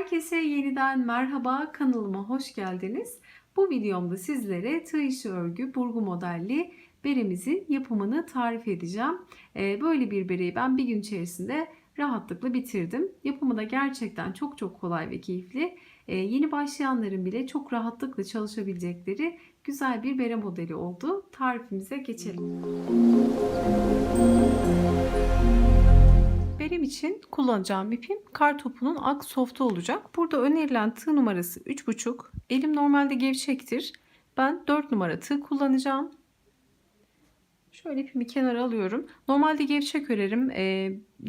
Herkese yeniden merhaba, kanalıma hoş geldiniz. Bu videomda sizlere tığ işi örgü burgu modelli beremizin yapımını tarif edeceğim. Böyle bir bereyi ben bir gün içerisinde rahatlıkla bitirdim. Yapımı da gerçekten çok kolay ve keyifli. Yeni başlayanların bile çok rahatlıkla çalışabilecekleri güzel bir bere modeli oldu. Tarifimize geçelim. Berem için kullanacağım ipim kar topunun ak softu olacak. Burada önerilen tığ numarası 3,5. Elim normalde gevşektir. Ben 4 numara tığ kullanacağım. Şöyle ipimi kenara alıyorum. Normalde gevşek örerim.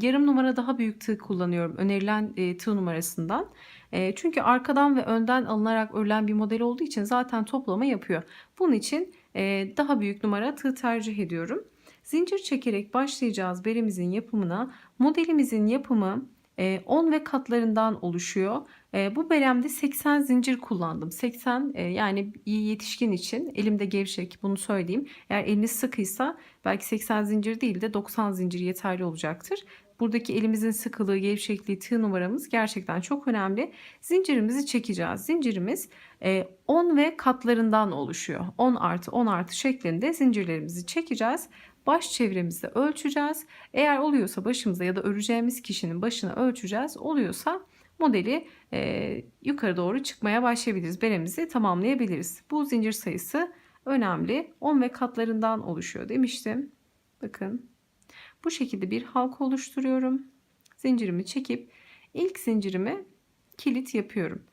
Yarım numara daha büyük tığ kullanıyorum önerilen tığ numarasından. Çünkü arkadan ve önden alınarak örülen bir model olduğu için zaten toplama yapıyor. Bunun için daha büyük numara tığ tercih ediyorum. Zincir çekerek başlayacağız beremizin yapımına. Modelimizin yapımı 10 ve katlarından oluşuyor. Bu beremde 80 zincir kullandım. 80 yani iyi yetişkin için, elimde gevşek, bunu söyleyeyim. Eğer eliniz sıkıysa belki 80 zincir değil de 90 zincir yeterli olacaktır. Buradaki elimizin sıkılığı, gevşekliği, tığ numaramız gerçekten çok önemli. Zincirimizi çekeceğiz. Zincirimiz 10 ve katlarından oluşuyor. 10 artı 10 artı şeklinde zincirlerimizi çekeceğiz. Baş çevremizde ölçeceğiz. Eğer oluyorsa başımıza ya da öreceğimiz kişinin başına ölçeceğiz. Oluyorsa modeli yukarı doğru çıkmaya başlayabiliriz. Beremizi tamamlayabiliriz. Bu zincir sayısı önemli. 10 ve katlarından oluşuyor demiştim. Bakın bu şekilde bir halka oluşturuyorum. Zincirimi çekip ilk zincirimi kilit yapıyorum.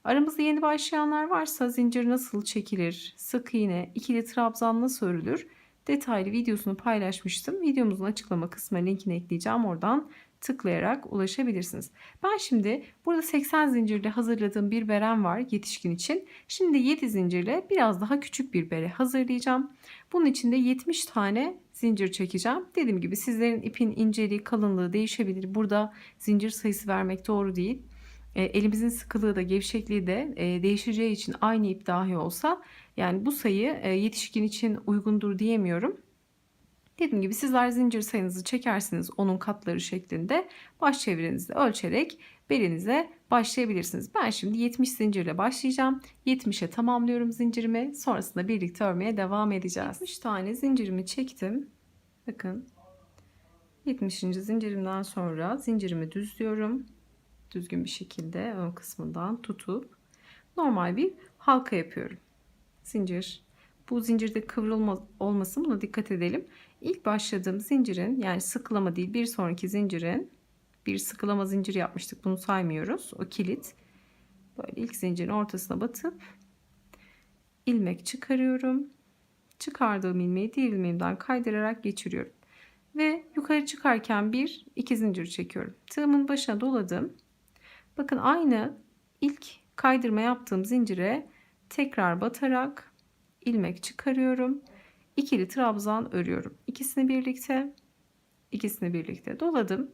Aramızda yeni başlayanlar varsa zincir nasıl çekilir, sık iğne, ikili trabzan nasıl örülür detaylı videosunu paylaşmıştım. Videomuzun açıklama kısmına linkini ekleyeceğim. Oradan tıklayarak ulaşabilirsiniz. Ben şimdi burada 80 zincirle hazırladığım bir berem var yetişkin için. Şimdi 7 zincirle biraz daha küçük bir bere hazırlayacağım. Bunun için de 70 tane zincir çekeceğim. Dediğim gibi sizlerin ipin inceliği, kalınlığı değişebilir. Burada zincir sayısı vermek doğru değil. Elimizin sıkılığı da gevşekliği de değişeceği için aynı ip dahi olsa yani bu sayı yetişkin için uygundur diyemiyorum. Dediğim gibi sizler zincir sayınızı çekersiniz onun katları şeklinde baş çevrenizi ölçerek belinize başlayabilirsiniz. Ben şimdi 70 zincirle başlayacağım. 70'e tamamlıyorum zincirimi. Sonrasında birlikte örmeye devam edeceğiz. 70 tane zincirimi çektim. Bakın 70. zincirimden sonra zincirimi düzlüyorum. Düzgün bir şekilde ön kısmından tutup normal bir halka yapıyorum. Zincir. Bu zincirde kıvrılma olmasın, buna dikkat edelim. İlk başladığım zincirin yani sıkılama değil bir sonraki zincirin bir sıkılama zincir yapmıştık. Bunu saymıyoruz. O kilit. Böyle ilk zincirin ortasına batıp ilmek çıkarıyorum. Çıkardığım ilmeği diğer ilmeğimden kaydırarak geçiriyorum. Ve yukarı çıkarken bir iki zincir çekiyorum. Tığımın başına doladım. Bakın aynı ilk kaydırma yaptığım zincire tekrar batarak ilmek çıkarıyorum. İkili trabzan örüyorum. İkisini birlikte doladım.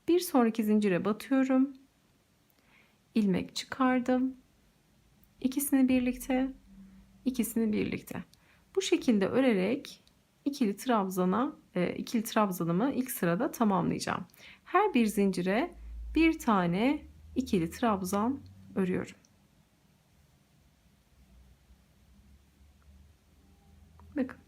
Bir sonraki zincire batıyorum. İlmek çıkardım. İkisini birlikte. Bu şekilde örerek ikili trabzanımı ilk sırada tamamlayacağım. Her bir zincire bir tane ikili trabzan örüyorum. Bakın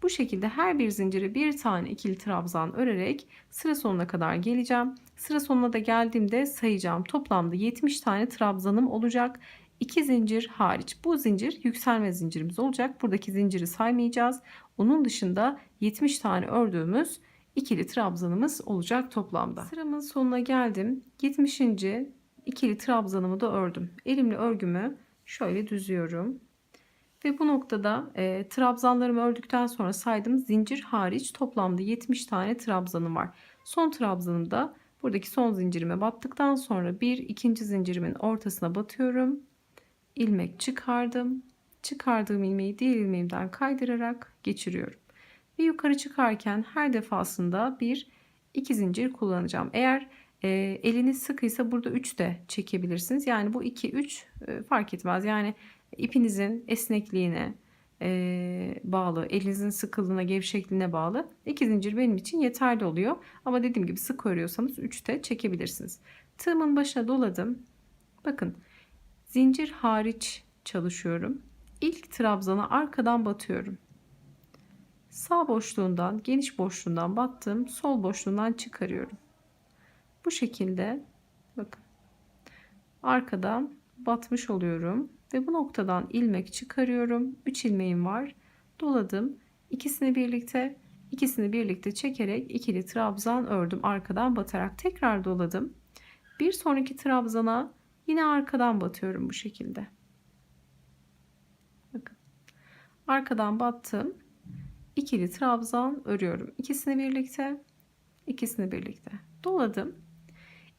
bu şekilde her bir zincire bir tane ikili trabzan örerek sıra sonuna kadar geleceğim. Sıra sonuna da geldiğimde sayacağım. Toplamda 70 tane trabzanım olacak. 2 zincir hariç. Bu zincir yükselme zincirimiz olacak. Buradaki zinciri saymayacağız. Onun dışında 70 tane ördüğümüz ikili trabzanımız olacak toplamda. Sıramın sonuna geldim. 70. ikili trabzanımı da ördüm. Elimle örgümü şöyle düzüyorum. Ve bu noktada trabzanlarımı ördükten sonra saydım zincir hariç toplamda 70 tane trabzanım var. Son trabzanımda buradaki son zincirime battıktan sonra bir ikinci zincirimin ortasına batıyorum. İlmek çıkardım. Çıkardığım ilmeği diğer ilmeğimden kaydırarak geçiriyorum. Ve yukarı çıkarken her defasında bir iki zincir kullanacağım. Eğer eliniz sıkıysa burada 3 de çekebilirsiniz. Yani bu 2 3 fark etmez. Yani ipinizin esnekliğine bağlı, elinizin sıkılığına, gevşekliğine bağlı 2 zincir benim için yeterli oluyor. Ama dediğim gibi sık örüyorsanız 3 de çekebilirsiniz. Tığımın başına doladım. Bakın, zincir hariç çalışıyorum. İlk trabzana arkadan batıyorum. Sağ boşluğundan, geniş boşluğundan battım. Sol boşluğundan çıkarıyorum. Bu şekilde bakın, arkadan batmış oluyorum ve bu noktadan ilmek çıkarıyorum. 3 ilmeğim var. Doladım. İkisini birlikte çekerek ikili trabzan ördüm. Arkadan batarak tekrar doladım. Bir sonraki trabzana yine arkadan batıyorum bu şekilde. Bakın. Arkadan battım. İkili trabzan örüyorum. İkisini birlikte doladım.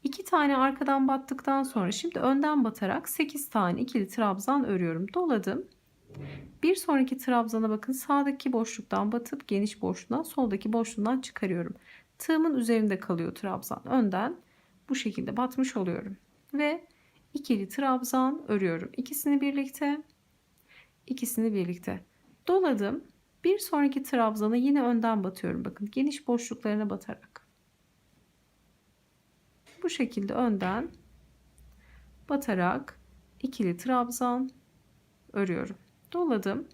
2 tane arkadan battıktan sonra şimdi önden batarak 8 tane ikili trabzan örüyorum. Doladım. Bir sonraki trabzana bakın, sağdaki boşluktan batıp geniş boşluğundan, soldaki boşluğundan çıkarıyorum. Tığımın üzerinde kalıyor trabzan. Önden bu şekilde batmış oluyorum. Ve ikili trabzan örüyorum. İkisini birlikte doladım. Bir sonraki trabzana yine önden batıyorum. Bakın, geniş boşluklarına batarak. Bu şekilde önden batarak ikili trabzan örüyorum. Doladım.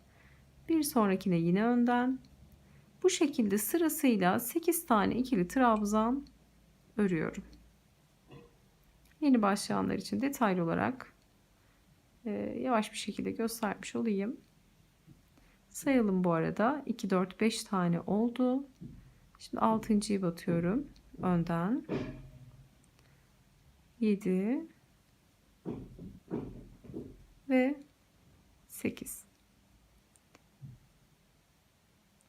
Bir sonrakine yine önden. Bu şekilde sırasıyla 8 tane ikili trabzan örüyorum. Yeni başlayanlar için detaylı olarak yavaş bir şekilde göstermiş olayım. Sayalım bu arada. 2, 4, 5 tane oldu. Şimdi 6.'yı batıyorum önden. 7 ve 8.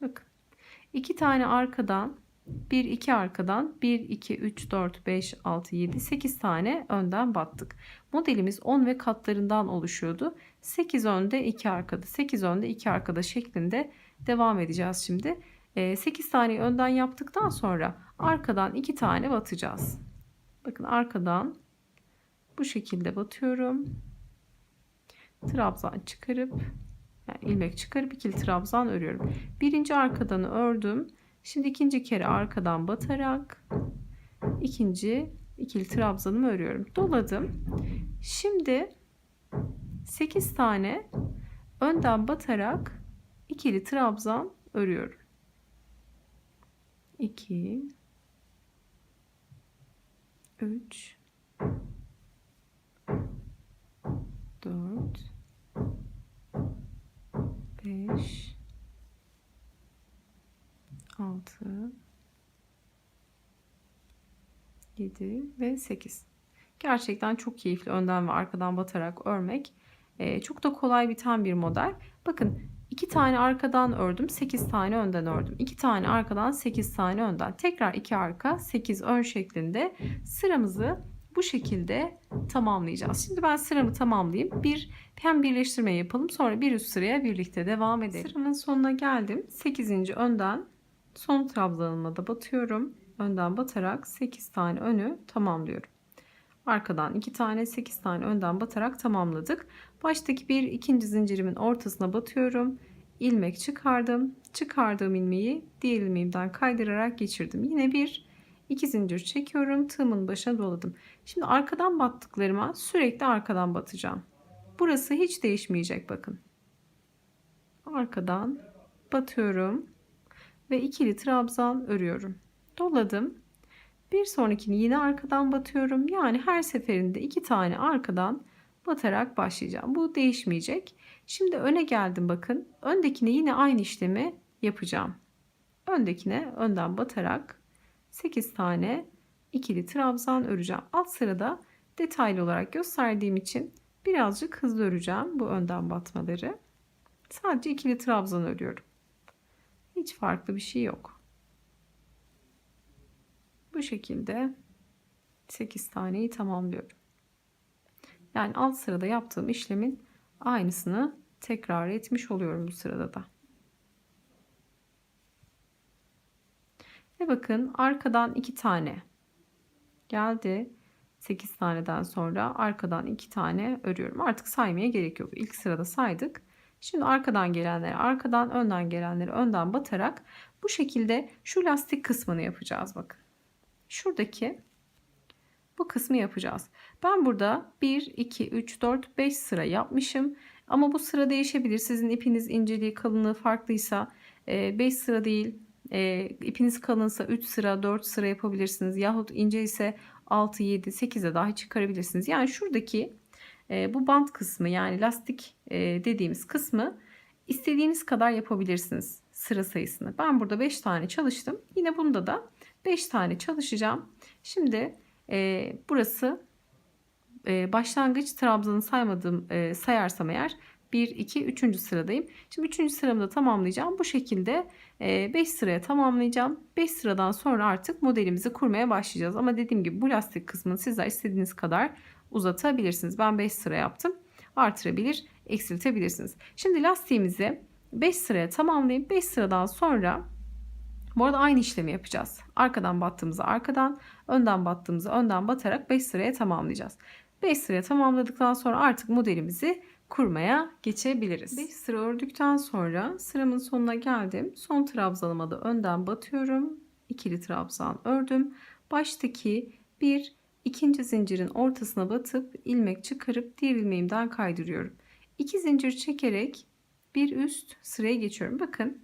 Bakın. 2 tane arkadan, 1 2 arkadan, 1 2 3 4 5 6 7 8 tane önden battık. Modelimiz 10 ve katlarından oluşuyordu. 8 önde 2 arkada, 8 önde 2 arkada şeklinde devam edeceğiz şimdi. 8 tane önden yaptıktan sonra arkadan 2 tane batacağız. Bakın, arkadan bu şekilde batıyorum. Trabzan çıkarıp, yani ilmek çıkarıp ikili trabzan örüyorum. Birinci arkadanı ördüm. Şimdi ikinci kere arkadan batarak ikinci ikili trabzanımı örüyorum. Doladım. Şimdi 8 tane önden batarak ikili trabzan örüyorum. 2 3 4 5 6 7 ve 8. Gerçekten çok keyifli önden ve arkadan batarak örmek. Çok da kolay biten bir model. Bakın, 2 tane arkadan ördüm, 8 tane önden ördüm. 2 tane arkadan, 8 tane önden. Tekrar 2 arka, 8 ön şeklinde sıramızı bu şekilde tamamlayacağız. Şimdi ben sıramı tamamlayayım. Hem birleştirme yapalım, sonra bir üst sıraya birlikte devam edelim. Sıramın sonuna geldim. 8. önden son trabzanıma da batıyorum. Önden batarak 8 tane önü tamamlıyorum. Arkadan 2 tane, 8 tane önden batarak tamamladık. Baştaki bir ikinci zincirimin ortasına batıyorum. İlmek çıkardım. Çıkardığım ilmeği diğer ilmeğimden kaydırarak geçirdim. Yine bir iki zincir çekiyorum. Tığımın başına doladım. Şimdi arkadan battıklarıma sürekli arkadan batacağım. Burası hiç değişmeyecek, bakın. Arkadan batıyorum ve ikili trabzan örüyorum. Doladım. Bir sonrakini yine arkadan batıyorum. Yani her seferinde 2 tane arkadan batarak başlayacağım. Bu değişmeyecek. Şimdi öne geldim, bakın. Öndekine yine aynı işlemi yapacağım. Öndekine önden batarak 8 tane ikili trabzan öreceğim. Alt sırada detaylı olarak gösterdiğim için birazcık hızlı öreceğim bu önden batmaları. Sadece ikili trabzan örüyorum. Hiç farklı bir şey yok. Bu şekilde 8 taneyi tamamlıyorum. Yani alt sırada yaptığım işlemin aynısını tekrar etmiş oluyorum bu sırada da. Ve bakın, arkadan 2 tane geldi. 8 taneden sonra arkadan 2 tane örüyorum. Artık saymaya gerek yok. İlk sırada saydık. Şimdi arkadan gelenleri arkadan, önden gelenleri önden batarak bu şekilde şu lastik kısmını yapacağız, bakın. Şuradaki bu kısmı yapacağız. Ben burada 1, 2, 3, 4, 5 sıra yapmışım. Ama bu sıra değişebilir. Sizin ipiniz inceliği, kalınlığı farklıysa 5 sıra değil, ipiniz kalınsa 3 sıra, 4 sıra yapabilirsiniz. Yahut ince ise 6, 7, 8'e dahi çıkarabilirsiniz. Yani şuradaki bu bant kısmı, yani lastik dediğimiz kısmı istediğiniz kadar yapabilirsiniz sıra sayısını. Ben burada 5 tane çalıştım. Yine bunda da 5 tane çalışacağım. Şimdi burası başlangıç trabzanı saymadığım, sayarsam eğer 1, 2, 3. sıradayım. Şimdi 3. sıramı da tamamlayacağım. Bu şekilde 5 sıraya tamamlayacağım. 5 sıradan sonra artık modelimizi kurmaya başlayacağız. Ama dediğim gibi bu lastik kısmını sizler istediğiniz kadar uzatabilirsiniz. Ben 5 sıra yaptım. Artırabilir, eksiltebilirsiniz. Şimdi lastiğimizi 5 sıraya tamamlayıp 5 sıradan sonra bu arada aynı işlemi yapacağız. Arkadan battığımızı arkadan, önden battığımızı önden batarak 5 sıraya tamamlayacağız. 5 sıraya tamamladıktan sonra artık modelimizi kurmaya geçebiliriz. 5 sıra ördükten sonra sıramın sonuna geldim. Son trabzanıma da önden batıyorum. İkili trabzan ördüm. Baştaki ikinci zincirin ortasına batıp ilmek çıkarıp diğer ilmeğimden kaydırıyorum. 2 zincir çekerek bir üst sıraya geçiyorum. Bakın,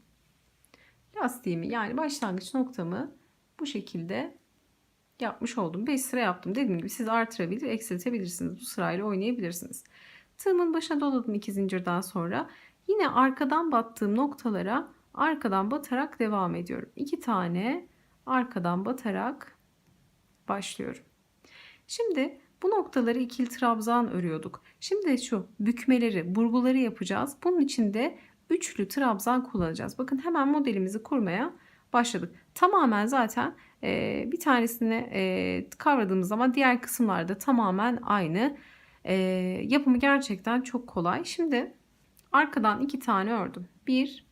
lastiğimi, yani başlangıç noktamı bu şekilde yapmış oldum. 5 sıra yaptım. Dediğim gibi siz artırabilir, eksiltebilirsiniz. Bu sırayla oynayabilirsiniz. Tığımın başına doladım 2 zincirden sonra. Yine arkadan battığım noktalara arkadan batarak devam ediyorum. 2 tane arkadan batarak başlıyorum. Şimdi bu noktaları ikili trabzan örüyorduk. Şimdi şu bükmeleri, burguları yapacağız. Bunun için de üçlü trabzan kullanacağız. Bakın, hemen modelimizi kurmaya başladık. Tamamen zaten bir tanesini kavradığımız zaman diğer kısımlarda tamamen aynı. Yapımı gerçekten çok kolay. Şimdi arkadan 2 tane ördüm. 1,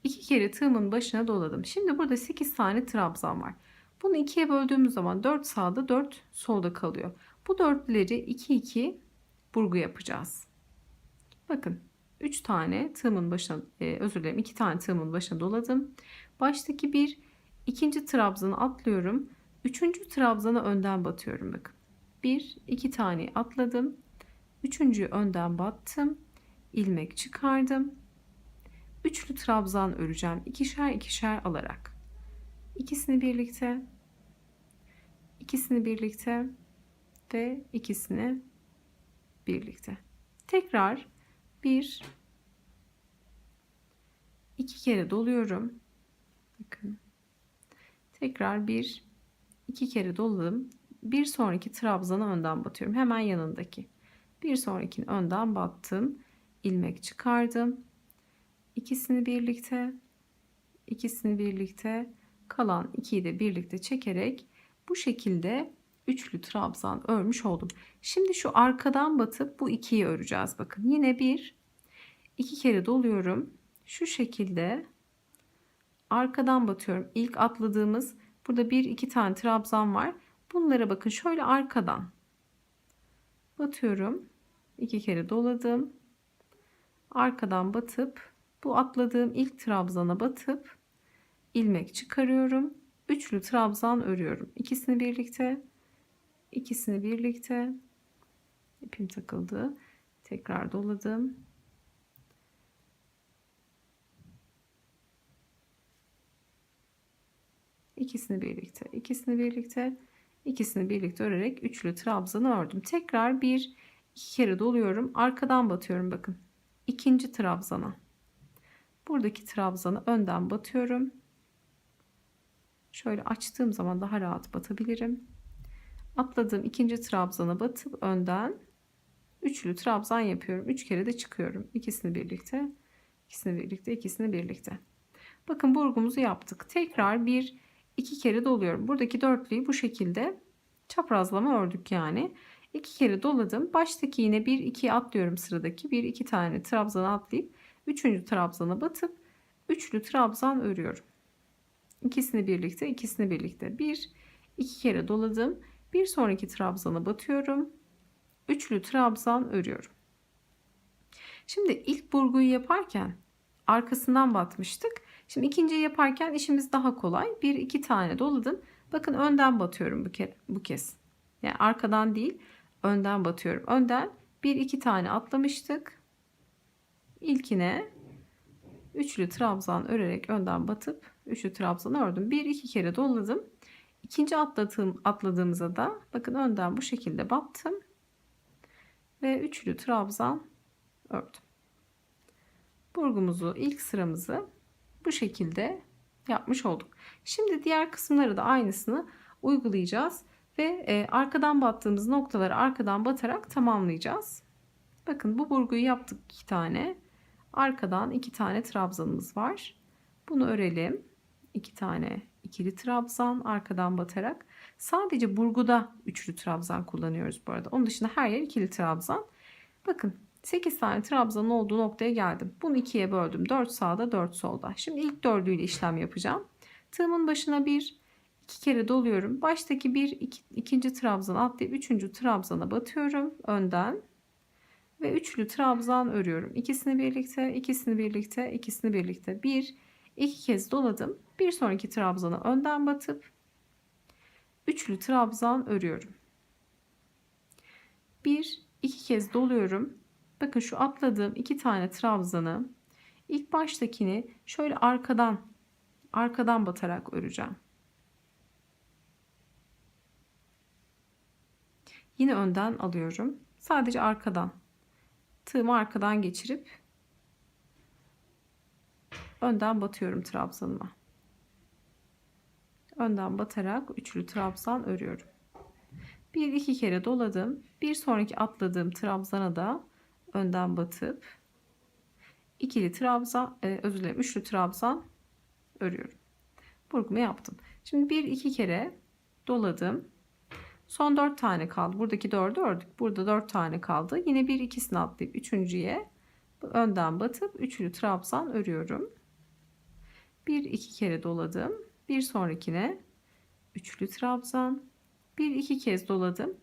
2 kere tığımın başına doladım. Şimdi burada 8 tane trabzan var. Bunu ikiye böldüğümüz zaman 4 sağda 4 solda kalıyor. Bu dörtleri 2 2 burgu yapacağız. Bakın, 3 tane tığımın başına, özür dilerim, 2 tane tığımın başına doladım. Baştaki ikinci trabzanı atlıyorum. Üçüncü trabzana önden batıyorum. Bakın, 1 2 tane atladım. Üçüncüyü önden battım. İlmek çıkardım. Üçlü trabzan öreceğim. İkişer ikişer alarak. İkisini birlikte, ikisini birlikte ve ikisini birlikte. Tekrar 1 2 kere doluyorum. Bakın. Tekrar 1 2 kere doladım. Bir sonraki trabzana önden batıyorum. Hemen yanındaki. Bir sonrakini önden battım. İlmek çıkardım. İkisini birlikte, ikisini birlikte, kalan 2'yi de birlikte çekerek bu şekilde üçlü trabzan örmüş oldum. Şimdi şu arkadan batıp bu 2'yi öreceğiz. Bakın, yine 1 2 kere doluyorum. Şu şekilde arkadan batıyorum. İlk atladığımız burada 1 2 tane trabzan var. Bunlara bakın, şöyle arkadan batıyorum. 2 kere doladım. Arkadan batıp bu atladığım ilk trabzana batıp ilmek çıkarıyorum. Üçlü trabzan örüyorum. İkisini birlikte, ikisini birlikte. İpim takıldı. Tekrar doladım. İkisini birlikte, ikisini birlikte, ikisini birlikte örerek üçlü trabzanı ördüm. Tekrar 1 2 kere doluyorum. Arkadan batıyorum, bakın. İkinci trabzana. Buradaki trabzanı önden batıyorum. Şöyle açtığım zaman daha rahat batabilirim. Atladığım ikinci trabzana batıp önden üçlü trabzan yapıyorum. 3 kere de çıkıyorum. İkisini birlikte, ikisini birlikte, ikisini birlikte. Bakın, burgumuzu yaptık. Tekrar 1 2 kere doluyorum. Buradaki dörtlüyü bu şekilde çaprazlama ördük yani. 2 kere doladım. Baştaki yine 1 2 atlıyorum sıradaki. 1 2 tane trabzana atlayıp 3. trabzana batıp üçlü trabzan örüyorum. İkisini birlikte, ikisini birlikte. 1 2 kere doladım. Bir sonraki trabzana batıyorum. Üçlü trabzan örüyorum. Şimdi ilk burguyu yaparken arkasından batmıştık. Şimdi ikinciyi yaparken işimiz daha kolay. 1 2 tane doladım. Bakın, önden batıyorum bu kez. Yani arkadan değil, önden batıyorum. Önden 1-2 tane atlamıştık. İlkine üçlü trabzan örerek önden batıp üçlü trabzan ördüm. 1-2 kere doladım. İkinci atladığımıza da bakın önden bu şekilde battım ve üçlü trabzan ördüm. Burgumuzu, ilk sıramızı bu şekilde yapmış olduk. Şimdi diğer kısımları da aynısını uygulayacağız ve arkadan battığımız noktaları arkadan batarak tamamlayacağız. Bakın bu burguyu yaptık 2 tane. Arkadan 2 tane trabzanımız var. Bunu örelim. 2 tane ikili trabzan arkadan batarak. Sadece burguda üçlü trabzan kullanıyoruz bu arada. Onun dışında her yer ikili trabzan. Bakın 8 tane trabzanın olduğu noktaya geldim. Bunu ikiye böldüm. 4 sağda 4 solda. Şimdi ilk dördüyle işlem yapacağım. Tığımın başına 2 kere doluyorum. Baştaki ikinci trabzan atlayıp üçüncü trabzana batıyorum önden. Ve üçlü trabzan örüyorum. İkisini birlikte, ikisini birlikte, ikisini birlikte. 2 kez doladım. Bir sonraki trabzana önden batıp üçlü trabzan örüyorum. 2 kez doluyorum. Bakın şu atladığım 2 tane trabzanı ilk baştakini şöyle arkadan batarak öreceğim. Yine önden alıyorum. Sadece arkadan. Tığımı arkadan geçirip önden batıyorum trabzanıma. Önden batarak üçlü trabzan örüyorum. 1-2 kere doladım. Bir sonraki atladığım trabzana da önden batıp ikili trabzan, üçlü trabzan örüyorum. Burgumu yaptım. Şimdi 1-2 kere doladım. Son 4 tane kaldı. Buradaki 4'ü ördük. Burada 4 tane kaldı. Yine bir ikisini atlayıp üçüncüye önden batıp üçlü trabzan örüyorum. 1-2 kere doladım. Bir sonrakine üçlü trabzan. 1-2 kez doladım.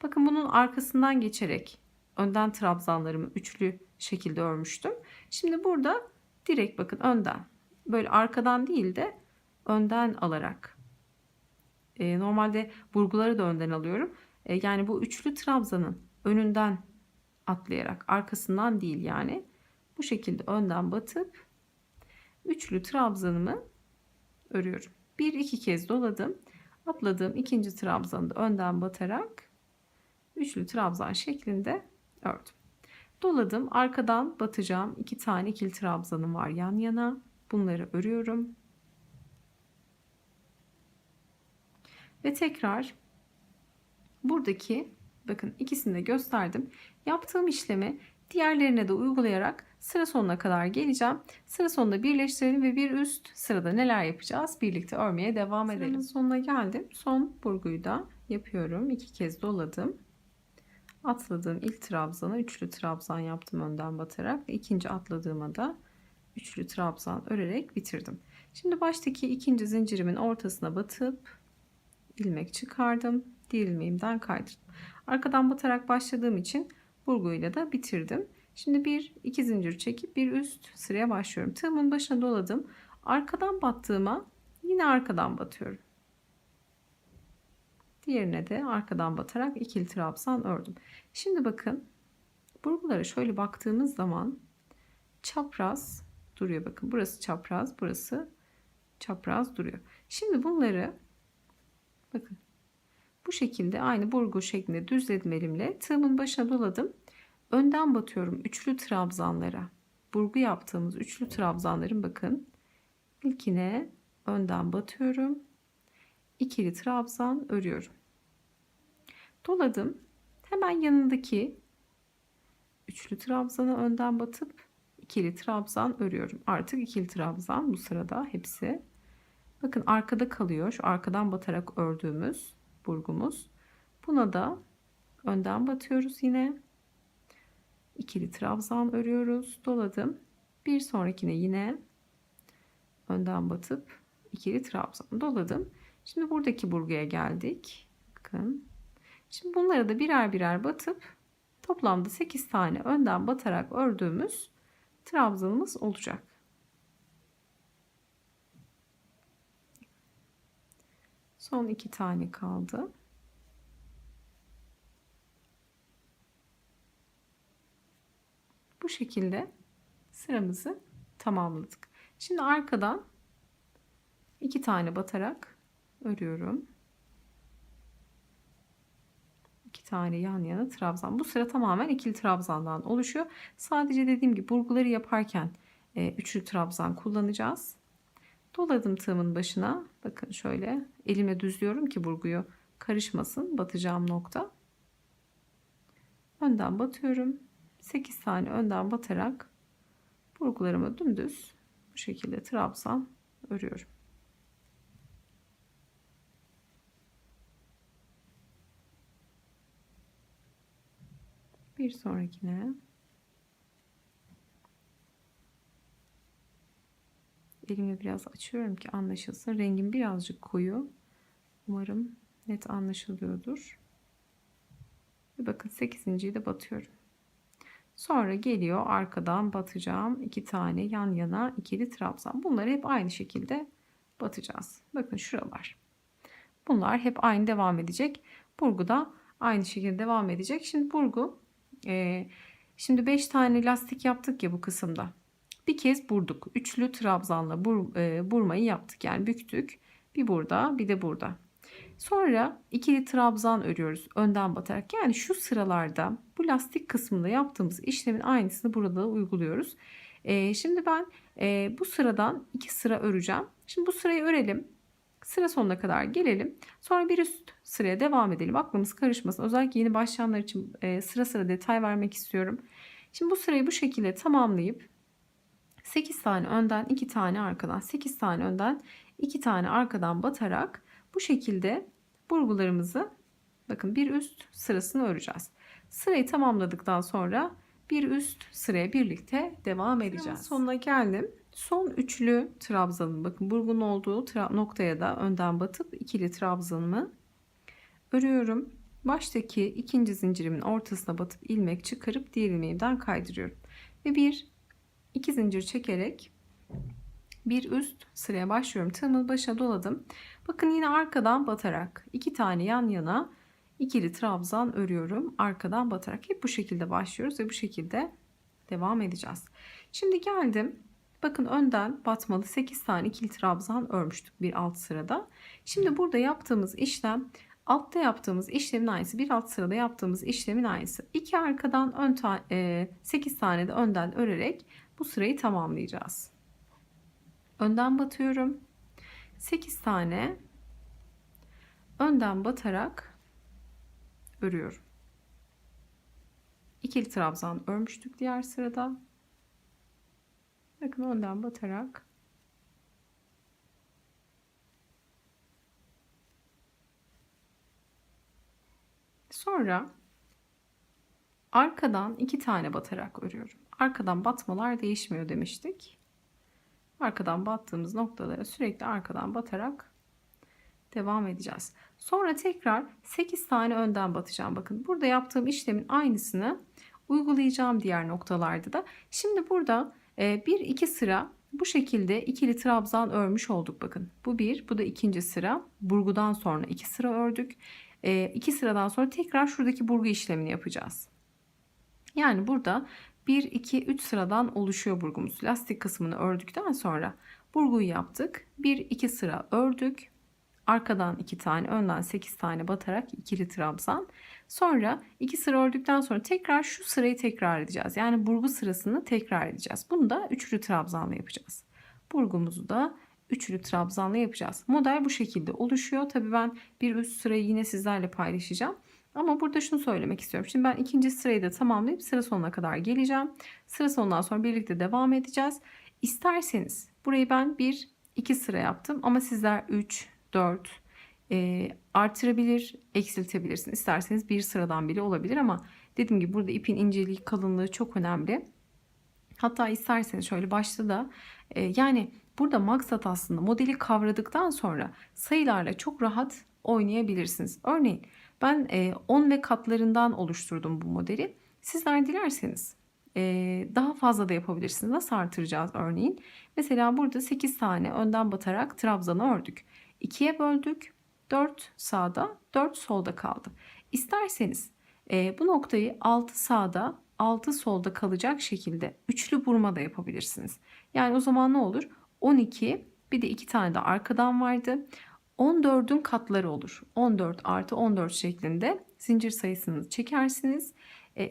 Bakın bunun arkasından geçerek önden trabzanlarımı üçlü şekilde örmüştüm. Şimdi burada direkt bakın önden. Böyle arkadan değil de önden alarak. Normalde burguları da önden alıyorum. Yani bu üçlü trabzanın önünden atlayarak, arkasından değil yani. Bu şekilde önden batıp üçlü trabzanımı örüyorum. 1-2 kez doladım. Atladığım ikinci trabzanı da önden batarak üçlü trabzan şeklinde ördüm. Doladım. Arkadan batacağım 2 tane ikili trabzanım var yan yana. Bunları örüyorum. Ve tekrar buradaki bakın ikisini de gösterdim. Yaptığım işlemi diğerlerine de uygulayarak sıra sonuna kadar geleceğim. Sıra sonunda birleştirelim ve bir üst sırada neler yapacağız birlikte örmeye devam edelim. Sıranın sonuna geldim. Son burguyu da yapıyorum. 2 kez doladım. Atladığım ilk trabzana üçlü trabzan yaptım önden batarak. İkinci atladığıma da üçlü trabzan örerek bitirdim. Şimdi baştaki ikinci zincirimin ortasına batıp ilmek çıkardım. Diğer ilmeğimden kaydırdım. Arkadan batarak başladığım için burguyla da bitirdim. Şimdi 1-2 zincir çekip bir üst sıraya başlıyorum. Tığımın başına doladım. Arkadan battığıma yine arkadan batıyorum. Diğerine de arkadan batarak ikili trabzan ördüm. Şimdi bakın burgulara şöyle baktığımız zaman çapraz duruyor. Bakın burası çapraz, burası çapraz duruyor. Şimdi bunları bakın bu şekilde aynı burgu şeklinde düzledim elimle. Tığımın başına doladım. Önden batıyorum üçlü trabzanlara. Burgu yaptığımız üçlü trabzanların bakın ilkine önden batıyorum. İkili trabzan örüyorum. Doladım. Hemen yanındaki üçlü trabzana önden batıp ikili trabzan örüyorum. Artık ikili trabzan bu sırada hepsi. Bakın arkada kalıyor. Şu arkadan batarak ördüğümüz burgumuz. Buna da önden batıyoruz yine. İkili trabzan örüyoruz. Doladım. Bir sonrakine yine önden batıp ikili trabzan doladım. Şimdi buradaki burguya geldik. Bakın. Şimdi bunlara da birer birer batıp toplamda 8 tane önden batarak ördüğümüz trabzanımız olacak. Son 2 tane kaldı. Bu şekilde sıramızı tamamladık. Şimdi arkadan 2 tane batarak örüyorum. 2 tane yan yana trabzan. Bu sıra tamamen ikili trabzandan oluşuyor. Sadece dediğim gibi burguları yaparken üçlü trabzan kullanacağız. Doladım tığımın başına. Bakın şöyle elimle düzlüyorum ki burguyu karışmasın batacağım nokta. Önden batıyorum. 8 tane önden batarak burgularımı dümdüz bu şekilde trabzan örüyorum. Bir sonrakine elimi biraz açıyorum ki anlaşılsın. Rengim birazcık koyu. Umarım net anlaşılıyordur. Ve bakın 8.'yi de batıyorum. Sonra geliyor arkadan batacağım 2 tane yan yana ikili trabzan. Bunları hep aynı şekilde batacağız. Bakın şuralar. Bunlar hep aynı devam edecek. Burgu da aynı şekilde devam edecek. Şimdi burgu şimdi 5 tane lastik yaptık ya bu kısımda. Bir kez vurduk. Üçlü trabzanla burmayı yaptık. Yani büktük. Bir burada bir de burada. Sonra ikili trabzan örüyoruz önden batarak. Yani şu sıralarda bu lastik kısmında yaptığımız işlemin aynısını burada da uyguluyoruz. Şimdi ben bu sıradan 2 sıra öreceğim. Şimdi bu sırayı örelim. Sıra sonuna kadar gelelim. Sonra bir üst sıraya devam edelim. Aklımız karışmasın. Özellikle yeni başlayanlar için sıra sıra detay vermek istiyorum. Şimdi bu sırayı bu şekilde tamamlayıp 8 tane önden 2 tane arkadan 8 tane önden 2 tane arkadan batarak bu şekilde burgularımızı bakın bir üst sırasını öreceğiz. Sırayı tamamladıktan sonra bir üst sıraya birlikte devam edeceğiz. Sonuna geldim. Son üçlü trabzanım bakın burgunun olduğu noktaya da önden batıp ikili trabzanımı örüyorum. Baştaki ikinci zincirimin ortasına batıp ilmek çıkarıp diğer ilmeğimden kaydırıyorum. Ve bir iki zincir çekerek bir üst sıraya başlıyorum. Tığımın başına doladım. Bakın yine arkadan batarak 2 tane yan yana ikili trabzan örüyorum. Arkadan batarak hep bu şekilde başlıyoruz ve bu şekilde devam edeceğiz. Şimdi geldim. Bakın önden batmalı 8 tane ikili trabzan örmüştük bir alt sırada. Şimdi burada yaptığımız işlem altta yaptığımız işlemin aynısı. Bir alt sırada yaptığımız işlemin aynısı. 2 arkadan 8 tane de önden örerek bu sırayı tamamlayacağız. Önden batıyorum. 8 tane önden batarak örüyorum. İkili trabzan örmüştük diğer sırada. Bakın önden batarak sonra arkadan 2 tane batarak örüyorum. Arkadan batmalar değişmiyor demiştik. Arkadan battığımız noktalara sürekli arkadan batarak devam edeceğiz. Sonra tekrar 8 tane önden batacağım. Bakın burada yaptığım işlemin aynısını uygulayacağım diğer noktalarda da. Şimdi burada 1-2 sıra bu şekilde ikili trabzan örmüş olduk. Bakın bu bir, bu da ikinci sıra. Burgudan sonra 2 sıra ördük. 2 sıradan sonra tekrar şuradaki burgu işlemini yapacağız. Yani burada 1, 2, 3 sıradan oluşuyor burgumuz. Lastik kısmını ördükten sonra burguyu yaptık. 1, 2 sıra ördük. Arkadan 2 tane, önden 8 tane batarak ikili trabzan. Sonra 2 sıra ördükten sonra tekrar şu sırayı tekrar edeceğiz. Yani burgu sırasını tekrar edeceğiz. Bunu da üçlü trabzanla yapacağız. Burgumuzu da üçlü trabzanla yapacağız. Model bu şekilde oluşuyor. Tabii ben bir üst sırayı yine sizlerle paylaşacağım. Ama burada şunu söylemek istiyorum. Şimdi ben ikinci sırayı da tamamlayıp sıra sonuna kadar geleceğim. Sıra sonundan sonra birlikte devam edeceğiz. İsterseniz burayı ben 1-2 sıra yaptım ama sizler 3, 4 artırabilir, eksiltebilirsin. İsterseniz bir sıradan bile olabilir ama dediğim gibi burada ipin inceliği, kalınlığı çok önemli. Hatta isterseniz şöyle başta da yani burada maksat aslında modeli kavradıktan sonra sayılarla çok rahat oynayabilirsiniz. Örneğin ben 10 ve katlarından oluşturdum bu modeli. Sizler dilerseniz daha fazla da yapabilirsiniz. Nasıl artıracağız örneğin? Mesela burada 8 tane önden batarak trabzanı ördük. 2'ye böldük. 4 sağda, 4 solda kaldı. İsterseniz bu noktayı 6 sağda, 6 solda kalacak şekilde üçlü burma da yapabilirsiniz. Yani o zaman ne olur? 12, bir de 2 tane de arkadan vardı. 14'ün katları olur. 14 artı 14 şeklinde zincir sayısını çekersiniz.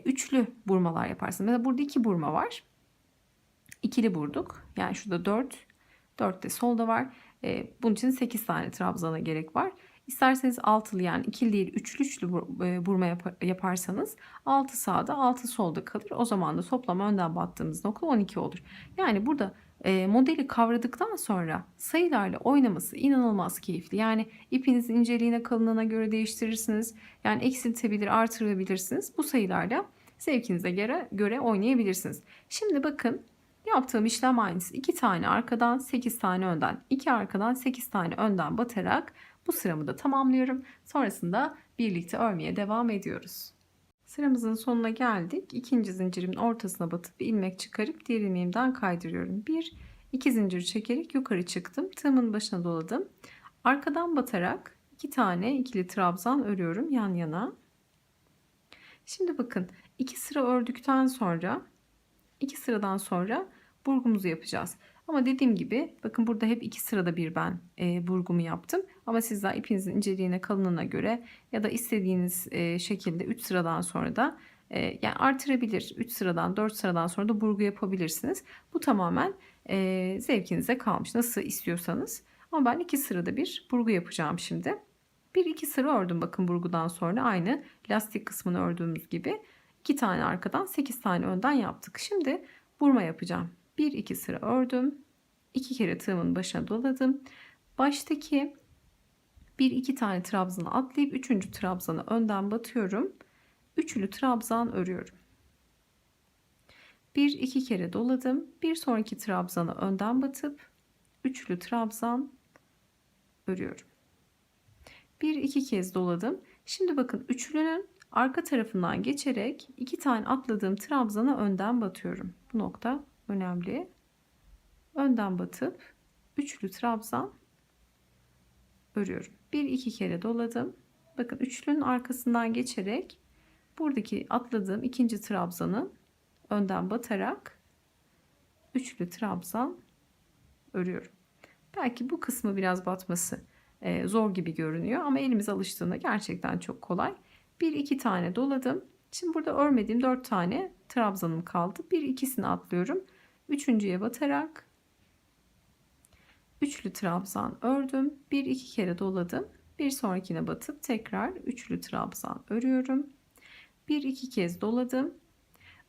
Üçlü burmalar yaparsınız. Mesela burada 2 burma var. İkili vurduk. Yani şurada 4. 4 de solda var. Bunun için 8 tane trabzana gerek var. İsterseniz altılı, yani ikili değil üçlü burma yaparsanız 6 sağda 6 solda kalır. O zaman da toplam önden battığımız nokta 12 olur. Yani burada modeli kavradıktan sonra sayılarla oynaması inanılmaz keyifli. Yani ipinizin inceliğine, kalınlığına göre değiştirirsiniz. Yani eksiltebilir, artırabilirsiniz. Bu sayılarla zevkinize göre oynayabilirsiniz. Şimdi bakın, yaptığım işlem aynısı. 2 tane arkadan, 8 tane önden, 2 arkadan 8 tane önden batarak bu sıramı da tamamlıyorum. Sonrasında birlikte örmeye devam ediyoruz. Sıramızın sonuna geldik. İkinci zincirimin ortasına batıp bir ilmek çıkarıp diğer ilmeğimden kaydırıyorum. 1, 2 zincir çekerek yukarı çıktım. Tığımın başına doladım. Arkadan batarak 2 tane ikili trabzan örüyorum yan yana. Şimdi bakın, 2 sıra ördükten sonra 2 sıradan sonra burgumuzu yapacağız. Ama dediğim gibi bakın, burada hep 2 sırada bir ben burgumu yaptım. Ama sizler ipinizin inceliğine, kalınlığına göre ya da istediğiniz şekilde 3 sıradan sonra da yani artırabilir. 3 sıradan 4 sıradan sonra da burgu yapabilirsiniz. Bu tamamen zevkinize kalmış. Nasıl istiyorsanız. Ama ben 2 sırada bir burgu yapacağım şimdi. 1-2 sıra ördüm bakın burgudan sonra, aynı lastik kısmını ördüğümüz gibi. 2 tane arkadan 8 tane önden yaptık. Şimdi burma yapacağım. 1-2 sıra ördüm. 2 kere tığımın başına doladım. Baştaki 1-2 tane trabzanı atlayıp 3. trabzanı önden batıyorum. Üçlü trabzan örüyorum. 1-2 kere doladım. Bir sonraki trabzanı önden batıp üçlü trabzan örüyorum. 1-2 kez doladım. Şimdi bakın, üçlünün arka tarafından geçerek 2 tane atladığım trabzana önden batıyorum. Bu nokta önemli. Önden batıp üçlü trabzan örüyorum. 1-2 kere doladım. Bakın, üçlünün arkasından geçerek buradaki atladığım ikinci trabzanı önden batarak üçlü trabzan örüyorum. Belki bu kısmı biraz batması zor gibi görünüyor ama elimiz alıştığında gerçekten çok kolay. 1-2 tane doladım. Şimdi burada örmediğim 4 tane trabzanım kaldı. 1-2'sini atlıyorum. Üçüncüye batarak üçlü trabzan ördüm. 1-2 kere doladım. Bir sonrakine batıp tekrar üçlü trabzan örüyorum. 1-2 kez doladım.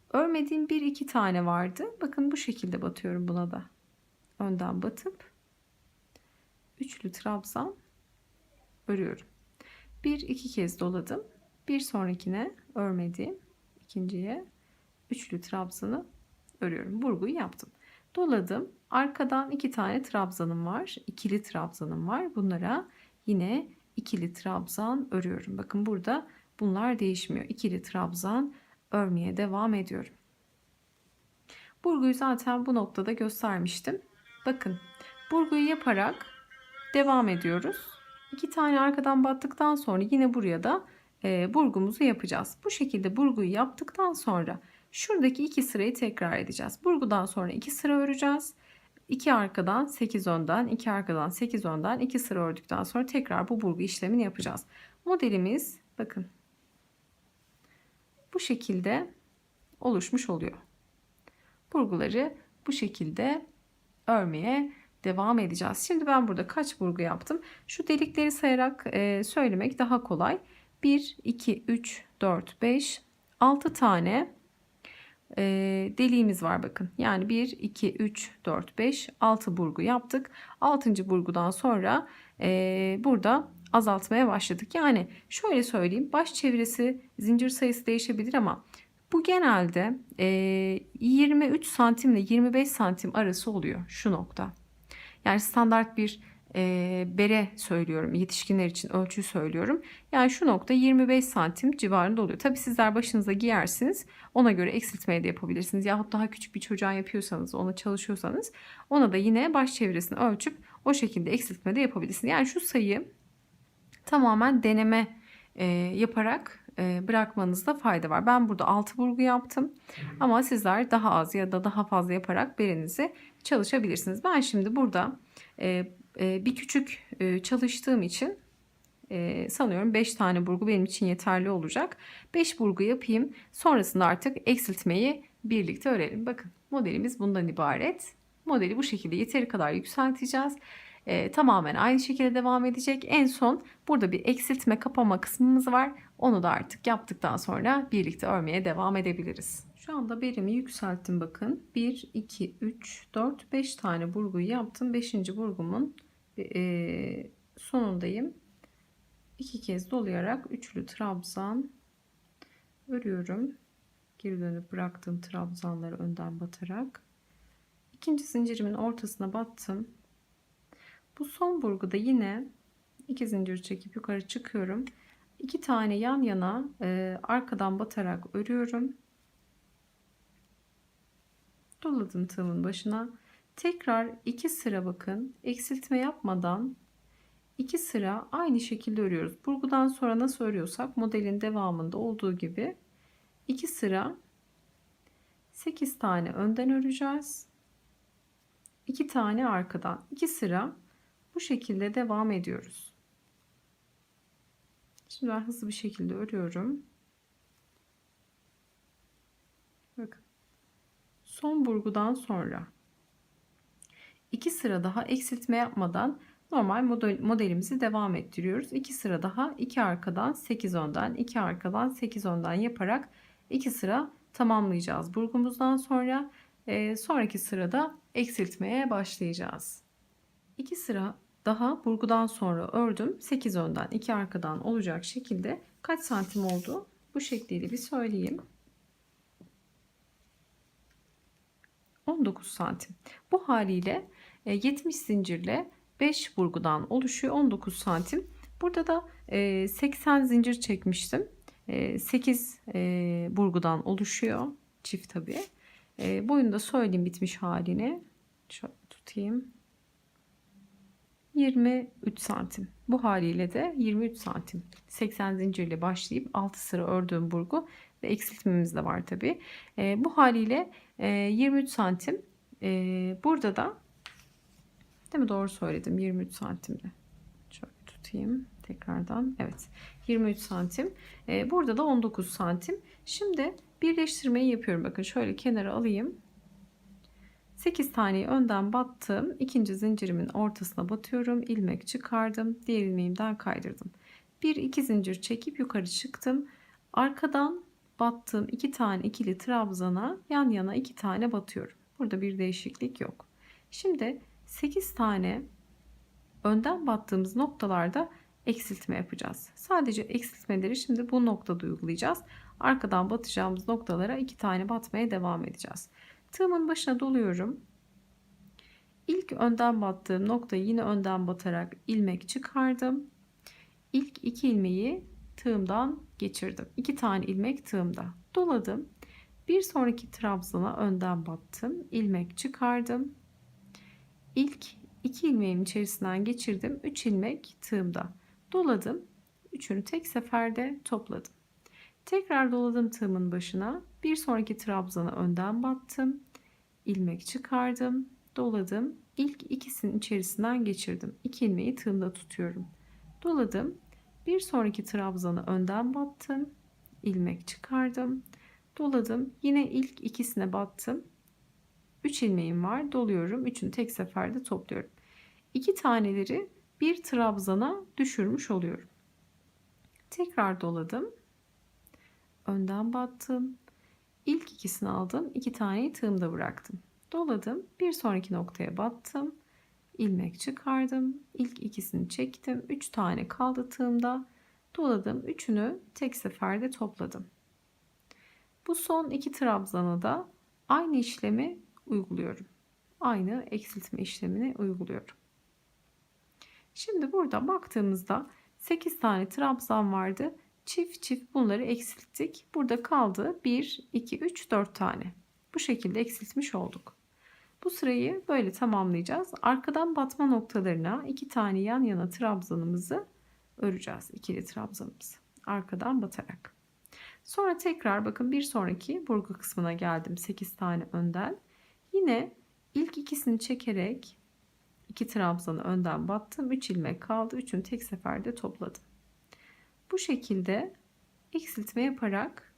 Örmediğim 1-2 tane vardı. Bakın, bu şekilde batıyorum buna da. Önden batıp üçlü trabzan örüyorum. 1-2 kez doladım. Bir sonrakine örmediğim ikinciye üçlü trabzanı örüyorum. Burguyu yaptım. Doladım. Arkadan 2 tane trabzanım var. İkili trabzanım var. Bunlara yine ikili trabzan örüyorum. Bakın, burada bunlar değişmiyor. İkili trabzan örmeye devam ediyorum. Burguyu zaten bu noktada göstermiştim. Bakın, burguyu yaparak devam ediyoruz. 2 tane arkadan battıktan sonra yine buraya da burgumuzu yapacağız. Bu şekilde burguyu yaptıktan sonra şuradaki 2 sırayı tekrar edeceğiz. Burgudan sonra 2 sıra öreceğiz. 2 arkadan 8 önden, 2 arkadan 8 önden 2 sıra ördükten sonra tekrar bu burgu işlemini yapacağız. Modelimiz bakın bu şekilde oluşmuş oluyor. Burguları bu şekilde örmeye devam edeceğiz. Şimdi ben burada kaç burgu yaptım? Şu delikleri sayarak söylemek daha kolay. 1, 2, 3, 4, 5, 6 tane deliğimiz var bakın. Yani 1, 2, 3, 4, 5, 6 burgu yaptık. 6. burgudan sonra burada azaltmaya başladık. Yani şöyle söyleyeyim, baş çevresi, zincir sayısı değişebilir ama bu genelde 23 santim ile 25 santim arası oluyor şu nokta. Yani standart bir bere söylüyorum. Yetişkinler için ölçü söylüyorum. Yani şu nokta 25 santim civarında oluyor. Tabii sizler başınıza giyersiniz. Ona göre eksiltmeyi de yapabilirsiniz. Yahut daha küçük bir çocuğa yapıyorsanız, ona çalışıyorsanız ona da yine baş çevresini ölçüp o şekilde eksiltme de yapabilirsiniz. Yani şu sayı tamamen deneme yaparak bırakmanızda fayda var. Ben burada 6 burgu yaptım ama sizler daha az ya da daha fazla yaparak berenizi çalışabilirsiniz. Ben şimdi burada bir küçük çalıştığım için sanıyorum 5 tane burgu benim için yeterli olacak. 5 burgu yapayım. Sonrasında artık eksiltmeyi birlikte örelim. Bakın modelimiz bundan ibaret. Modeli bu şekilde yeteri kadar yükselteceğiz. Tamamen aynı şekilde devam edecek. En son burada bir eksiltme kapama kısmımız var. Onu da artık yaptıktan sonra birlikte örmeye devam edebiliriz. Şu anda berimi yükselttim bakın. 1, 2, 3, 4, 5 tane burguyu yaptım. 5. burgumun sonundayım. 2 kez dolayarak üçlü trabzan örüyorum. Geri dönüp bıraktığım trabzanları önden batarak. İkinci zincirimin ortasına battım. Bu son burguda yine 2 zincir çekip yukarı çıkıyorum. 2 tane yan yana arkadan batarak örüyorum. Doladım tığımın başına. Tekrar 2 sıra bakın eksiltme yapmadan 2 sıra aynı şekilde örüyoruz. Burgudan sonra nasıl örüyorsak modelin devamında olduğu gibi 2 sıra 8 tane önden öreceğiz. 2 tane arkadan. 2 sıra bu şekilde devam ediyoruz. Şimdi ben hızlı bir şekilde örüyorum. Bakın. Son burgudan sonra 2 sıra daha eksiltme yapmadan normal modelimizi devam ettiriyoruz. 2 sıra daha 2 arkadan 8 önden 2 arkadan 8 önden yaparak 2 sıra tamamlayacağız. Burgumuzdan sonra sonraki sırada eksiltmeye başlayacağız. 2 sıra daha burgudan sonra ördüm. 8 önden 2 arkadan olacak şekilde kaç santim oldu? Bu şekliyle bir söyleyeyim. 19 santim. Bu haliyle 70 zincirle 5 burgudan oluşuyor. 19 santim. Burada da 80 zincir çekmiştim. 8 burgudan oluşuyor. Çift tabi. Boyunu da söyleyeyim bitmiş halini. Şöyle tutayım. 23 santim. Bu haliyle de 23 santim. 80 zincirle başlayıp 6 sıra ördüğüm burgu ve eksiltmemiz de var tabi. Bu haliyle 23 santim. Burada da değil mi, doğru söyledim, 23 santimde. Şöyle tutayım tekrardan. Evet, 23 santim. Burada da 19 santim. Şimdi birleştirmeyi yapıyorum. Bakın şöyle kenara alayım. 8 taneyi önden battım. İkinci zincirimin ortasına batıyorum. İlmek çıkardım. Diğer ilmeğimden kaydırdım. 1-2 zincir çekip yukarı çıktım. Arkadan battığım 2 tane ikili trabzana yan yana 2 tane batıyorum. Burada bir değişiklik yok. Şimdi 8 tane önden battığımız noktalarda eksiltme yapacağız. Sadece eksiltmeleri şimdi bu noktada uygulayacağız. Arkadan batacağımız noktalara 2 tane batmaya devam edeceğiz. Tığımın başına doluyorum. İlk önden battığım noktayı yine önden batarak ilmek çıkardım. İlk 2 ilmeği tığımdan geçirdim. 2 tane ilmek tığımda doladım. Bir sonraki trabzana önden battım. İlmek çıkardım. İlk 2 ilmeğin içerisinden geçirdim. 3 ilmek tığımda doladım. Üçünü tek seferde topladım. Tekrar doladım tığımın başına. Bir sonraki trabzana önden battım. İlmek çıkardım. Doladım. İlk ikisinin içerisinden geçirdim. 2 ilmeği tığımda tutuyorum. Doladım. Bir sonraki trabzana önden battım. İlmek çıkardım. Doladım. Yine ilk ikisine battım. 3 ilmeğim var. Doluyorum. Üçünü tek seferde topluyorum. 2 taneleri bir trabzana düşürmüş oluyorum. Tekrar doladım. Önden battım. İlk ikisini aldım. 2 taneyi tığımda bıraktım. Doladım. Bir sonraki noktaya battım. İlmek çıkardım. İlk ikisini çektim. 3 tane kaldı tığımda. Doladım. Üçünü tek seferde topladım. Bu son 2 trabzana da aynı işlemi uyguluyorum. Aynı eksiltme işlemini uyguluyorum. Şimdi burada baktığımızda 8 tane trabzan vardı. Çift çift bunları eksilttik. Burada kaldı 1, 2, 3, 4 tane. Bu şekilde eksiltmiş olduk. Bu sırayı böyle tamamlayacağız. Arkadan batma noktalarına 2 tane yan yana trabzanımızı öreceğiz. İkili trabzanımızı arkadan batarak. Sonra tekrar bakın bir sonraki burgu kısmına geldim 8 tane önden. Yine ilk ikisini çekerek 2 trabzanı önden battım. 3 ilmek kaldı. 3'ünü tek seferde topladım. Bu şekilde eksiltme yaparak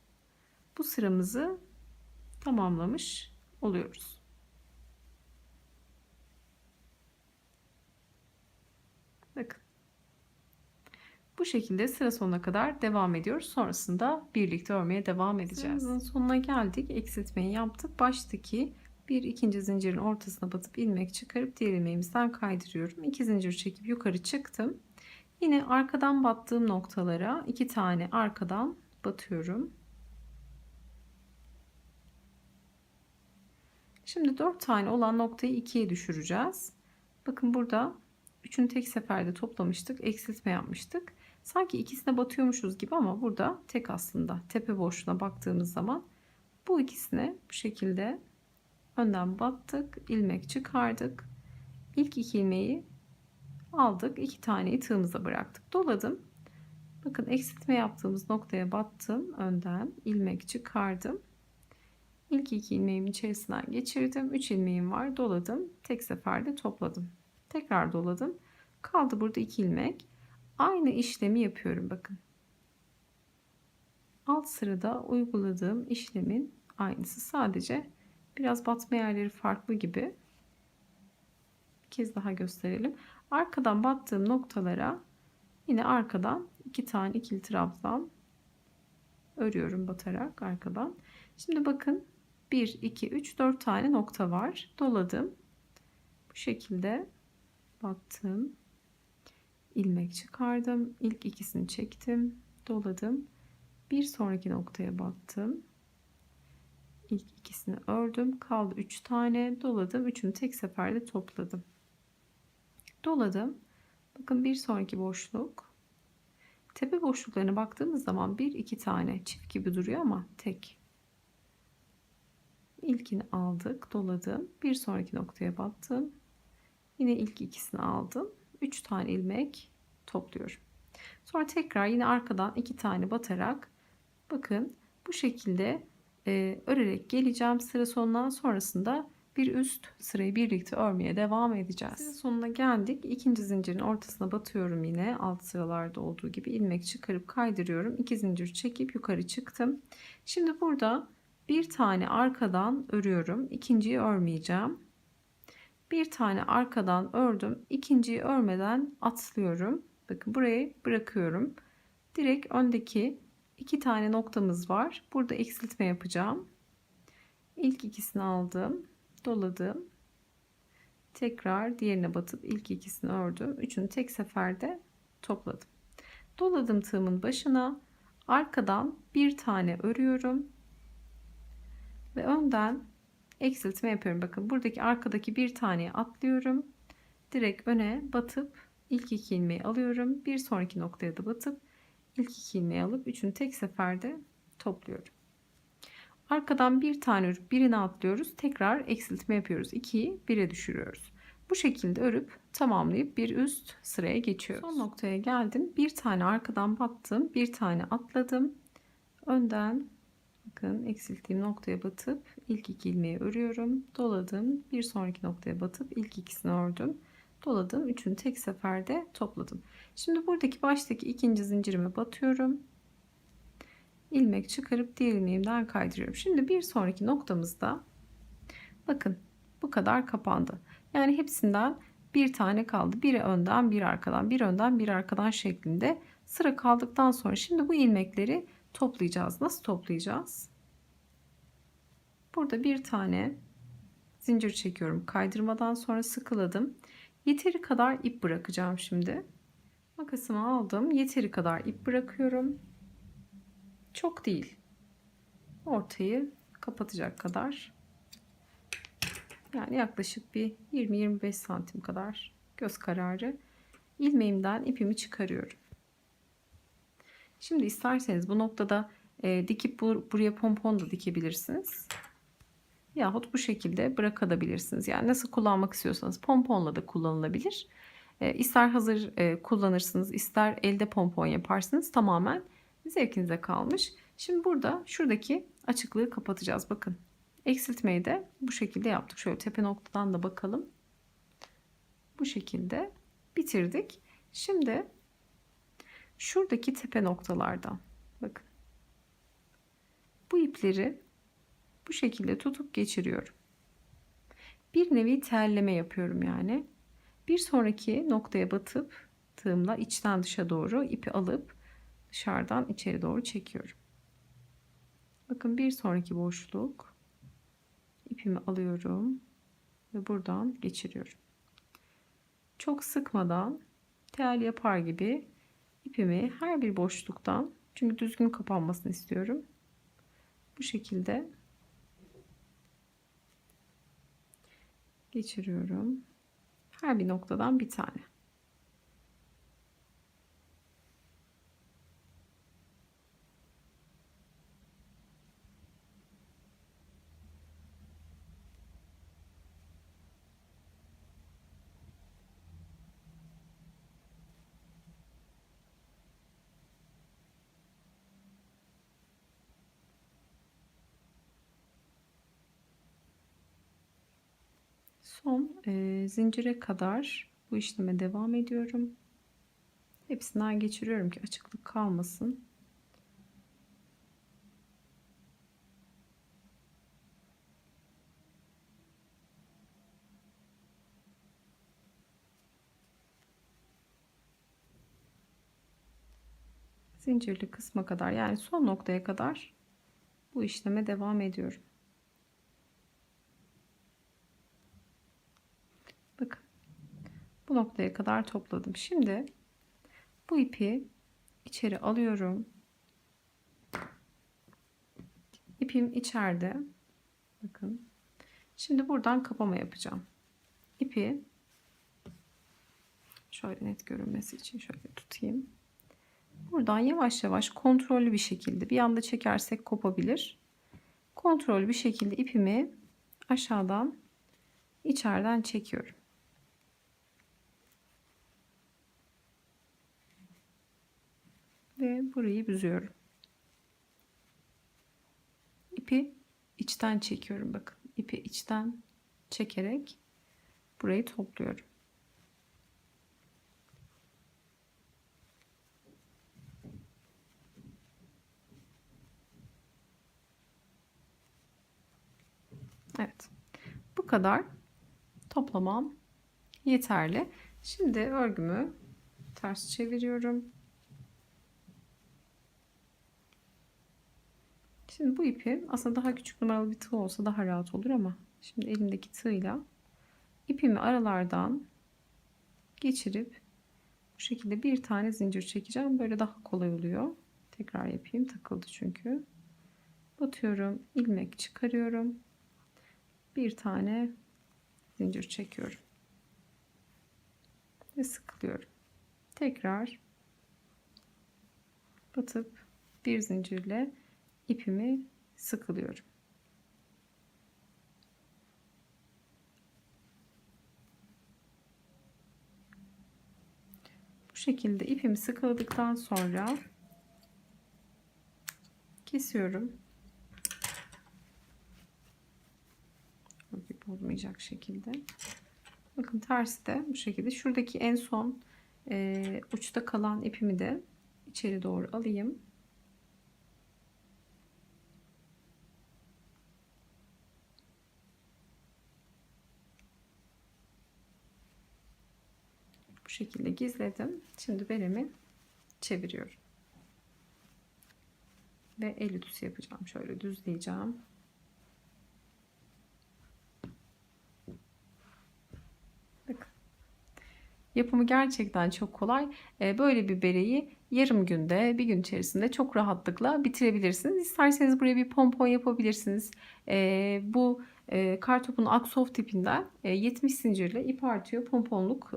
bu sıramızı tamamlamış oluyoruz. Bakın. Bu şekilde sıra sonuna kadar devam ediyoruz. Sonrasında birlikte örmeye devam edeceğiz. Sıramızın sonuna geldik. Eksiltmeyi yaptık. Baştaki bir ikinci zincirin ortasına batıp ilmek çıkarıp diğer ilmeğimizden kaydırıyorum. 2 zincir çekip yukarı çıktım. Yine arkadan battığım noktalara 2 tane arkadan batıyorum. Şimdi 4 tane olan noktayı 2'ye düşüreceğiz. Bakın burada 3'ünü tek seferde toplamıştık. Eksiltme yapmıştık. Sanki ikisine batıyormuşuz gibi ama burada tek aslında. Tepe boşluğuna baktığımız zaman bu ikisine bu şekilde önden battık. İlmek çıkardık. İlk 2 ilmeği aldık. 2 taneyi tığımıza bıraktık. Doladım. Bakın eksiltme yaptığımız noktaya battım. Önden ilmek çıkardım. İlk 2 ilmeğimi içerisinden geçirdim. 3 ilmeğim var. Doladım. Tek seferde topladım. Tekrar doladım. Kaldı burada 2 ilmek. Aynı işlemi yapıyorum bakın. Alt sırada uyguladığım işlemin aynısı. Sadece biraz batma yerleri farklı gibi. Bir kez daha gösterelim. Arkadan battığım noktalara yine arkadan 2 tane ikili trabzan örüyorum batarak arkadan. Şimdi bakın 1, 2, 3, 4 tane nokta var. Doladım. Bu şekilde battım. İlmek çıkardım. İlk ikisini çektim. Doladım. Bir sonraki noktaya battım. İlk ikisini ördüm. Kaldı 3 tane. Doladım. Üçünü tek seferde topladım. Doladım. Bakın bir sonraki boşluk. Tepe boşluklarına baktığımız zaman 1-2 tane çift gibi duruyor ama tek. İlkini aldık. Doladım. Bir sonraki noktaya battım. Yine ilk ikisini aldım. 3 tane ilmek topluyorum. Sonra tekrar yine arkadan 2 tane batarak bakın bu şekilde örerek geleceğim sıra sonuna. Sonrasında bir üst sırayı birlikte örmeye devam edeceğiz. Sıra sonuna geldik. İkinci zincirin ortasına batıyorum yine alt sıralarda olduğu gibi ilmek çıkarıp kaydırıyorum. 2 zincir çekip yukarı çıktım. Şimdi burada bir tane arkadan örüyorum. İkinciyi örmeyeceğim. Bir tane arkadan ördüm. İkinciyi örmeden atlıyorum. Bakın burayı bırakıyorum. Direkt öndeki 2 tane noktamız var. Burada eksiltme yapacağım. İlk ikisini aldım. Doladım. Tekrar diğerine batıp ilk ikisini ördüm. Üçünü tek seferde topladım. Doladım tığımın başına. Arkadan bir tane örüyorum. Ve önden eksiltme yapıyorum. Bakın buradaki arkadaki bir taneye atlıyorum. Direkt öne batıp ilk 2 ilmeği alıyorum. Bir sonraki noktaya da batıp ilk 2 ilmeği alıp üçünü tek seferde topluyorum. Arkadan bir tane örüp birine atlıyoruz. Tekrar eksiltme yapıyoruz. 2'yi 1'e düşürüyoruz. Bu şekilde örüp tamamlayıp bir üst sıraya geçiyoruz. Son noktaya geldim. Bir tane arkadan battım. Bir tane atladım. Önden bakın eksilttiğim noktaya batıp ilk 2 ilmeği örüyorum. Doladım. Bir sonraki noktaya batıp ilk ikisini ördüm. Doladım. Üçünü tek seferde topladım. Şimdi buradaki baştaki ikinci zincirime batıyorum. İlmek çıkarıp diğer ilmeğimden kaydırıyorum. Şimdi bir sonraki noktamızda bakın bu kadar kapandı. Yani hepsinden bir tane kaldı. Biri önden, bir arkadan, bir önden, bir arkadan şeklinde sıra kaldıktan sonra şimdi bu ilmekleri toplayacağız. Nasıl toplayacağız? Burada bir tane zincir çekiyorum. Kaydırmadan sonra sıkıladım. Yeteri kadar ip bırakacağım şimdi. Makasımı aldım. Yeteri kadar ip bırakıyorum. Çok değil. Ortayı kapatacak kadar. Yani yaklaşık bir 20-25 santim kadar göz kararı ilmeğimden ipimi çıkarıyorum. Şimdi isterseniz bu noktada dikip buraya pompon da dikebilirsiniz. Yahut bu şekilde bırakabilirsiniz. Yani nasıl kullanmak istiyorsanız pomponla da kullanılabilir. İster hazır kullanırsınız, ister elde pompon yaparsınız. Tamamen zevkinize kalmış. Şimdi burada şuradaki açıklığı kapatacağız. Bakın. Eksiltmeyi de bu şekilde yaptık. Şöyle tepe noktadan da bakalım. Bu şekilde bitirdik. Şimdi şuradaki tepe noktalardan bakın. Bu ipleri bu şekilde tutup geçiriyorum. Bir nevi terleme yapıyorum yani. Bir sonraki noktaya batıp tığımla içten dışa doğru ipi alıp dışarıdan içeri doğru çekiyorum. Bakın bir sonraki boşluk, ipimi alıyorum ve buradan geçiriyorum. Çok sıkmadan tel yapar gibi ipimi her bir boşluktan, çünkü düzgün kapanmasını istiyorum, bu şekilde geçiriyorum. Her bir noktadan bir tane. Son zincire kadar bu işleme devam ediyorum. Hepsinden geçiriyorum ki açıklık kalmasın. Zincirli kısma kadar, yani son noktaya kadar bu işleme devam ediyorum. Bakın. Bu noktaya kadar topladım. Şimdi bu ipi içeri alıyorum. İpim içeride. Bakın. Şimdi buradan kapama yapacağım. İpi şöyle net görünmesi için şöyle tutayım. Buradan yavaş yavaş kontrollü bir şekilde, bir anda çekersek kopabilir. Kontrollü bir şekilde ipimi aşağıdan içeriden çekiyorum. Ve burayı büzüyorum. İpi içten çekiyorum, bakın. İpi içten çekerek burayı topluyorum. Evet. Bu kadar toplamam yeterli. Şimdi örgümü ters çeviriyorum. Şimdi bu ipi aslında daha küçük numaralı bir tığ olsa daha rahat olur ama şimdi elimdeki tığla ipimi aralardan geçirip bu şekilde bir tane zincir çekeceğim. Böyle daha kolay oluyor. Tekrar yapayım. Takıldı çünkü. Batıyorum. İlmek çıkarıyorum. Bir tane zincir çekiyorum. Ve sıkılıyorum. Tekrar batıp bir zincirle ipimi sıkılıyorum. Bu şekilde ipimi sıkıladıktan sonra kesiyorum. Bozmayacak şekilde. Bakın tersi de bu şekilde. Şuradaki en son uçta kalan ipimi de içeri doğru alayım. Bu şekilde gizledim. Şimdi belimi çeviriyorum. Ve el ütüsü yapacağım. Şöyle düzleyeceğim. Bakın. Yapımı gerçekten çok kolay. Böyle bir bereyi yarım günde, bir gün içerisinde çok rahatlıkla bitirebilirsiniz. İsterseniz buraya bir pompon yapabilirsiniz. Bu kartopun Aksoft tipinden 70 zincirle ip artıyor pomponluk,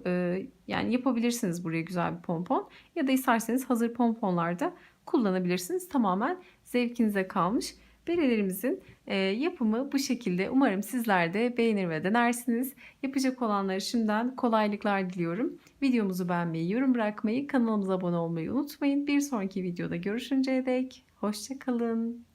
yani yapabilirsiniz buraya güzel bir pompon, ya da isterseniz hazır pomponlarda kullanabilirsiniz. Tamamen zevkinize kalmış. Berelerimizin yapımı bu şekilde. Umarım sizler de beğenir ve denersiniz. Yapacak olanlara şimdiden kolaylıklar diliyorum. Videomuzu beğenmeyi, yorum bırakmayı, kanalımıza abone olmayı unutmayın. Bir sonraki videoda görüşünceye dek hoşça kalın.